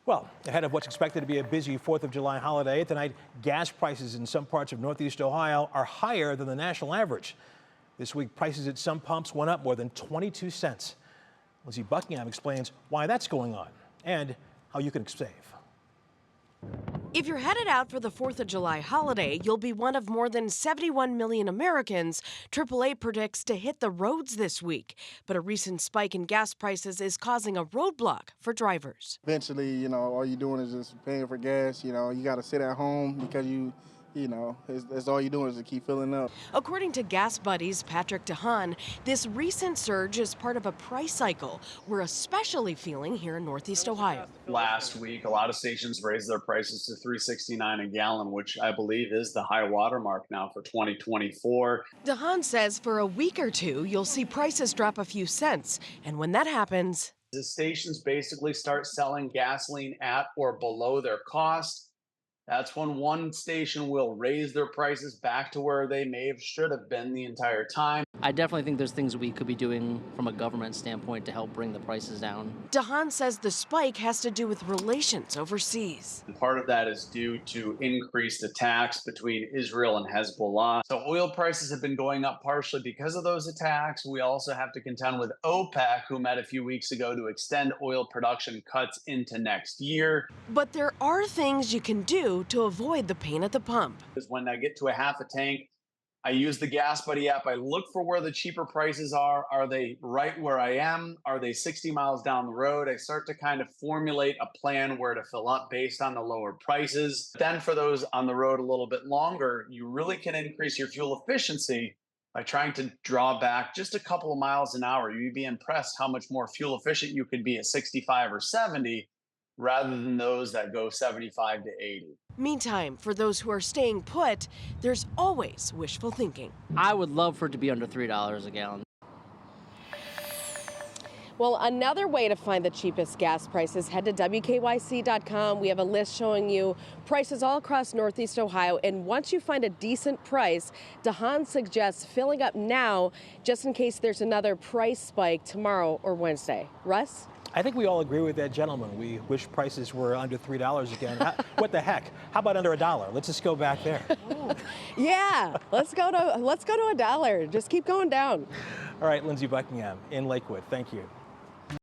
Well, ahead of what's expected to be a busy 4th of July holiday, tonight gas prices in some parts of Northeast Ohio are higher than the national average. This week, prices at some pumps went up more than 22 cents. Lindsey Buckingham explains why that's going on and how you can save. If you're headed out for the 4th of July holiday, you'll be one of more than 71 million Americans AAA predicts to hit the roads this week. But a recent spike in gas prices is causing a roadblock for drivers. Eventually, all you're doing is just paying for gas. You got to sit at home because that's all you're doing is to keep filling up. According to GasBuddy's Patrick De Haan, this recent surge is part of a price cycle we're especially feeling here in Northeast Ohio. Last week, a lot of stations raised their prices to $3.69 a gallon, which I believe is the high water mark now for 2024. De Haan says for a week or two, you'll see prices drop a few cents. And when that happens, the stations basically start selling gasoline at or below their cost. That's when one station will raise their prices back to where they should have been the entire time. I definitely think there's things we could be doing from a government standpoint to help bring the prices down. De Haan says the spike has to do with relations overseas. Part of that is due to increased attacks between Israel and Hezbollah. So oil prices have been going up partially because of those attacks. We also have to contend with OPEC, who met a few weeks ago to extend oil production cuts into next year. But there are things you can do to avoid the pain at the pump. When I get to a half a tank, I use the GasBuddy app. I look for where the cheaper prices are. Are they right where I am? Are they 60 miles down the road? I start to kind of formulate a plan where to fill up based on the lower prices. Then for those on the road a little bit longer, you really can increase your fuel efficiency by trying to draw back just a couple of miles an hour. You'd be impressed how much more fuel efficient you could be at 65 or 70 rather than those that go 75 to 80. Meantime, for those who are staying put, there's always wishful thinking. I would love for it to be under $3 a gallon. Well, another way to find the cheapest gas prices, head to WKYC.com. We have a list showing you prices all across Northeast Ohio. And once you find a decent price, De Haan suggests filling up now just in case there's another price spike tomorrow or Wednesday. Russ? I think we all agree with that gentleman. We wish prices were under $3 again. What the heck? How about under $1? Let's just go back there. Yeah, let's go to $1. Just keep going down. All right, Lindsey Buckingham in Lakewood. Thank you.